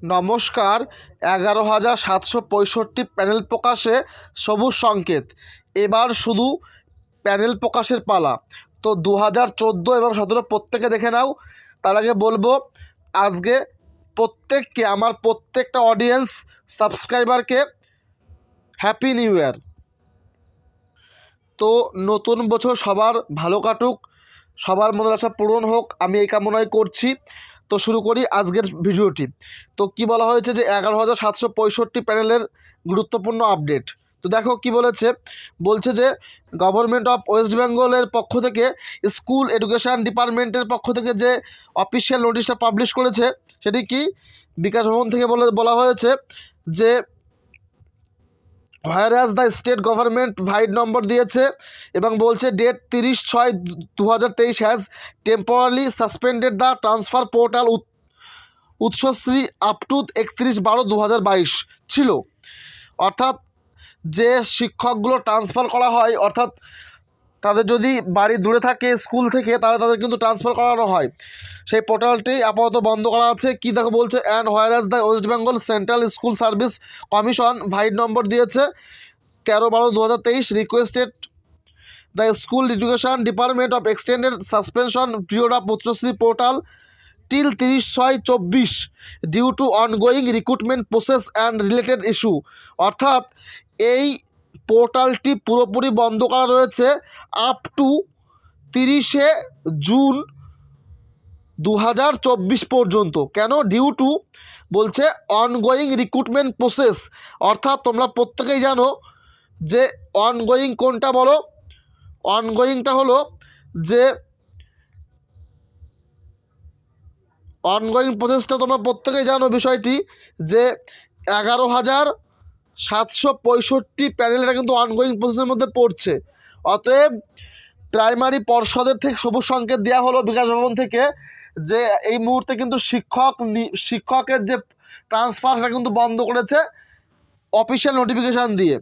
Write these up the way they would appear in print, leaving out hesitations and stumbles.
নমস্কার। 11,765 প্যানেল প্রকাশে সবুজ সংকেত। এবার শুধু প্যানেল প্রকাশের পালা। তো 2014 এবং 2017 প্রত্যেকে দেখে নাও। তার আগে বলবো আজকে প্রত্যেককে, আমার প্রত্যেকটা অডিয়েন্স সাবস্ক্রাইবারকে হ্যাপি নিউ ইয়ার। তো নতুন বছর সবার ভালো কাটুক, সবার মনের আশা পূরণ হোক, আমি এই কামনাই করছি। তো শুরু করি আজকের ভিডিওটি। তো কি বলা হয়েছে যে 11,765 প্যানেলের গুরুত্বপূর্ণ আপডেট। তো দেখো কি বলছে যে গভর্নমেন্ট অফ ওয়েস্ট বেঙ্গলের পক্ষ থেকে স্কুল এডুকেশন ডিপার্টমেন্টের পক্ষ থেকে যে অফিসিয়াল নোটিশটা পাবলিশ করেছে সেটি কি, বিকাশ ভবন থেকে বলা হয়েছে যে whereas the state government vide number দিয়েছে এবং বলছে date 30/6/2023 has temporary suspended the transfer portal Utsashree up to 31/12/2022 ছিল। অর্থাৎ যে শিক্ষকগুলো ট্রান্সফার করা হয়, অর্থাৎ তাদের যদি বাড়ি দূরে থাকে স্কুল থেকে, তাহলে তাদের কিন্তু ট্রান্সফার করানো হয়, সেই পোর্টালটি আপাতত বন্ধ করা আছে। কি দেখো বলছে, and whereas the West Bengal central school service commission vide number দিয়েছে 13/12/2023 requested the school education department of extended suspension period of Utsashree portal till 30/6/24 due to ongoing recruitment process and related issue. অর্থাৎ এই পোর্টালটি পুরোপুরি বন্ধ করা রয়েছে আপ টু 30শে জুন 2024 পর্যন্ত। কেন? Due to বলছে অনগোয়িং রিক্রুটমেন্ট প্রসেস। অর্থাৎ তোমরা প্রত্যেকেই জানো যে অনগোয়িং কোনটা বলো, অনগোয়িংটা হলো যে অনগোয়িং প্রসেসটা তোমরা প্রত্যেকেই জানো বিষয়টি, যে 11,765 প্যানেলটা কিন্তু অনগোয়িং প্রসেসের মধ্যে পড়ছে। অতএব প্রাইমারি পর্ষদের থেকে সবুজ সংকেত দেওয়া হলো বিকাশ ভবন থেকে যে এই মুহূর্তে কিন্তু শিক্ষকের যে ট্রান্সফার সেটা কিন্তু বন্ধ করেছে অফিসিয়াল নোটিফিকেশান দিয়ে।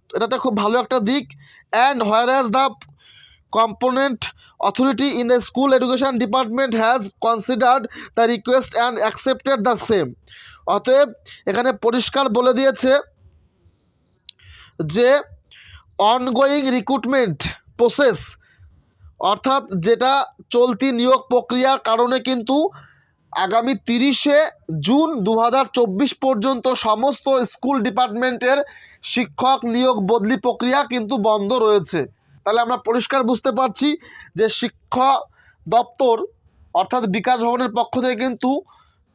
তো এটাতে খুব ভালো একটা দিক। And whereas the component authority in the school education department has considered the request and accepted the same. অতএব এখানে পরিষ্কার বলে দিয়েছে যে অনগোয়িং রিক্রুটমেন্ট প্রসেস, অর্থাৎ যেটা চলতি নিয়োগ প্রক্রিয়ার কারণে কিন্তু আগামী 30শে জুন 2024 পর্যন্ত সমস্ত স্কুল ডিপার্টমেন্টের শিক্ষক নিয়োগ বদলি প্রক্রিয়া কিন্তু বন্ধ রয়েছে। তাহলে আমরা পরিষ্কার বুঝতে পারছি যে শিক্ষা দপ্তর অর্থাৎ বিকাশ ভবনের পক্ষ থেকে কিন্তু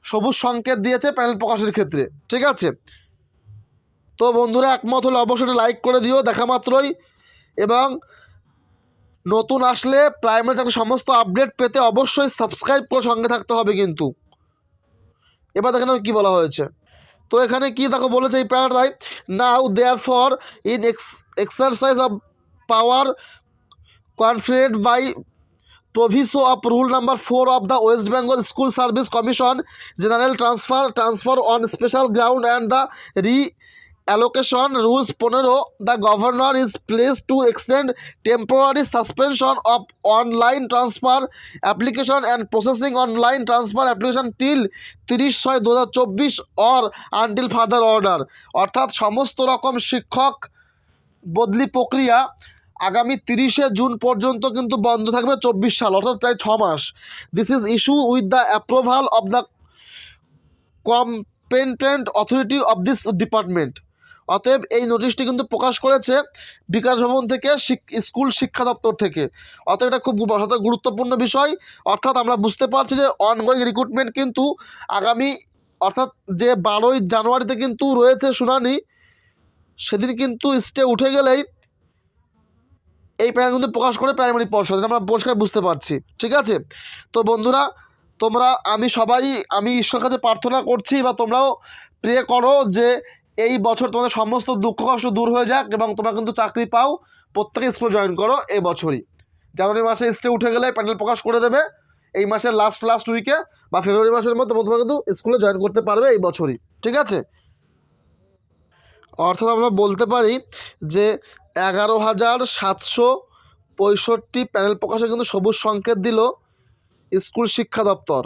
সবুজ সংকেত দিয়েছে প্যানেল প্রকাশের ক্ষেত্রে। ঠিক আছে, তো বন্ধুরা একমত হলে অবশ্যই লাইক করে দিও দেখা মাত্রই, এবং নতুন আসলে প্রাইমারি চাকরির সমস্ত আপডেট পেতে অবশ্যই সাবস্ক্রাইব করে সঙ্গে থাকতে হবে কিন্তু। এবার দেখেন কী বলা হয়েছে। তো এখানে কি দেখো বলেছে এই প্যারাটায়, now therefore in exercise of power conferred by proviso of rule number 4 of the West Bengal School Service Commission general transfer on special ground and the reallocation rules 15, the governor is pleased to extend temporary suspension of online transfer application and processing online transfer application till 30/6/2024 or until further order। অর্থাৎ সমস্ত রকম শিক্ষক বদলি প্রক্রিয়া আগামী 30শে June পর্যন্ত কিন্তু বন্ধ থাকবে 24 সাল, অর্থাৎ প্রায় 6 মাস। This is issue with the approval of the competent authority of this department. অতএব এই নোটিশটি কিন্তু প্রকাশ করেছে বিকাশ ভবন থেকে, স্কুল শিক্ষা দপ্তর থেকে। অতএব এটা খুব গুরুত্বপূর্ণ বিষয়। অর্থাৎ আমরা বুঝতে পারছি যে অনগোয়িং রিক্রুটমেন্ট কিন্তু আগামী অর্থাৎ যে 12ই জানুয়ারিতে কিন্তু রয়েছে শুনানি, সেদিন কিন্তু স্টে উঠে গেলেই এই প্যানেল কিন্তু প্রকাশ করে প্রাইমারি পর্ষদ, আমরা পরিষ্কার বুঝতে পারছি। ঠিক আছে, তো বন্ধুরা আমি ঈশ্বরের কাছে প্রার্থনা করছি বা তোমরাও প্রে করো যে এই বছর তোমাদের সমস্ত দুঃখ কষ্ট দূর হয়ে যাক এবং তোমরা কিন্তু চাকরি পাও, প্রত্যেকে স্কুল জয়েন করো এই বছরই। জানুয়ারি মাসে স্টে উঠে গেলে প্যানেল প্রকাশ করে দেবে, এই মাসের লাস্ট উইকে বা ফেব্রুয়ারি মাসের মধ্যে তোমরা কিন্তু স্কুলে জয়েন করতে পারবে এই বছরই। ঠিক আছে, অর্থাৎ আমরা বলতে পারি যে 11,765 প্যানেল প্রকাশে কিন্তু সবুজ সংকেত দিল স্কুল শিক্ষা দপ্তর।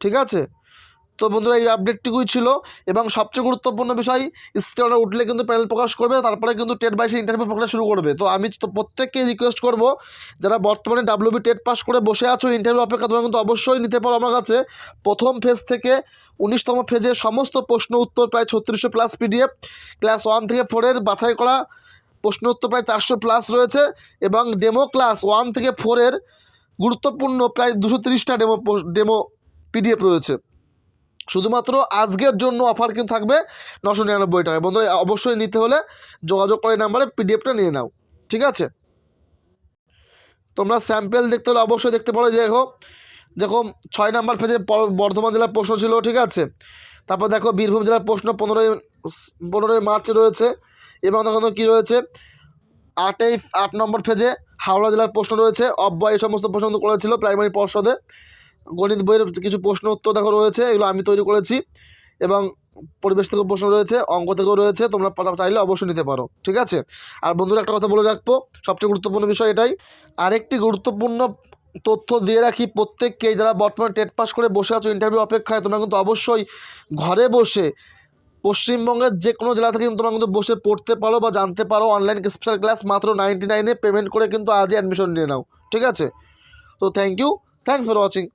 ঠিক আছে, তো বন্ধুরা এই আপডেটটুকুই ছিল, এবং সবচেয়ে গুরুত্বপূর্ণ বিষয় স্টে অর্ডার উঠলে কিন্তু প্যানেল প্রকাশ করবে, তারপরে কিন্তু টেট বাইসে ইন্টারভিউ প্রক্রিয়া শুরু করবে। তো আমি তো প্রত্যেককে রিকোয়েস্ট করব, যারা বর্তমানে ডাব্লিউবি টেট পাস করে বসে আছো ইন্টারভিউ অপেক্ষা, তোমরা কিন্তু অবশ্যই নিতে পারো আমার কাছে প্রথম ফেজ থেকে 19তম ফেজে সমস্ত প্রশ্ন উত্তর প্রায় 3600 প্লাস পিডিএফ, ক্লাস 1 থেকে 4 বাছাই করা প্রশ্ন উত্তর প্রায় 400 প্লাস রয়েছে, এবং ডেমো ক্লাস 1 থেকে 4 গুরুত্বপূর্ণ প্রায় 230টা ডেমো পিডিএফ রয়েছে। শুধুমাত্র আজকের জন্য অফার কিন্তু থাকবে 999 টাকায়। বন্ধুরা অবশ্যই নিতে হলে যোগাযোগ করে নাম্বারে পিডিএফটা নিয়ে নাও, ঠিক আছে। তোমরা স্যাম্পেল দেখতে হলে অবশ্যই দেখতে পারো, দেখো 6 নাম্বার পেজে বর্ধমান জেলার প্রশ্ন ছিল, ঠিক আছে। তারপর দেখো বীরভূম জেলার প্রশ্ন 15ই মার্চে রয়েছে, এবং দেখো কী রয়েছে 8 নম্বর পেজে হাওড়া জেলার প্রশ্ন রয়েছে, অব্যয় এই সমস্ত প্রশ্ন করেছিল প্রাইমারি পর্ষদে। গণিত বইয়ের কিছু প্রশ্ন উত্তর দেখো রয়েছে, এগুলো আমি তৈরি করেছি, এবং পরিবেশ থেকেও প্রশ্ন রয়েছে, অঙ্ক থেকেও রয়েছে, তোমরা চাইলে অবশ্যই নিতে পারো, ঠিক আছে। আর বন্ধুরা একটা কথা বলে রাখবো, সবচেয়ে গুরুত্বপূর্ণ বিষয় এটাই, আরেকটি গুরুত্বপূর্ণ তথ্য দিয়ে রাখি প্রত্যেককেই, যারা বর্তমানে টেট পাস করে বসে আছো ইন্টারভিউ অপেক্ষায়, তোমরা কিন্তু অবশ্যই ঘরে বসে পশ্চিমবঙ্গের যে কোনো জেলা থেকে তোমরা কিন্তু বসে পড়তে পারো বা জানতে পারো। অনলাইন স্পেশাল ক্লাস মাত্র 99-এ পেমেন্ট করে কিন্তু আজই অ্যাডমিশন নিয়ে নাও, ঠিক আছে। তো thank you, thanks for watching.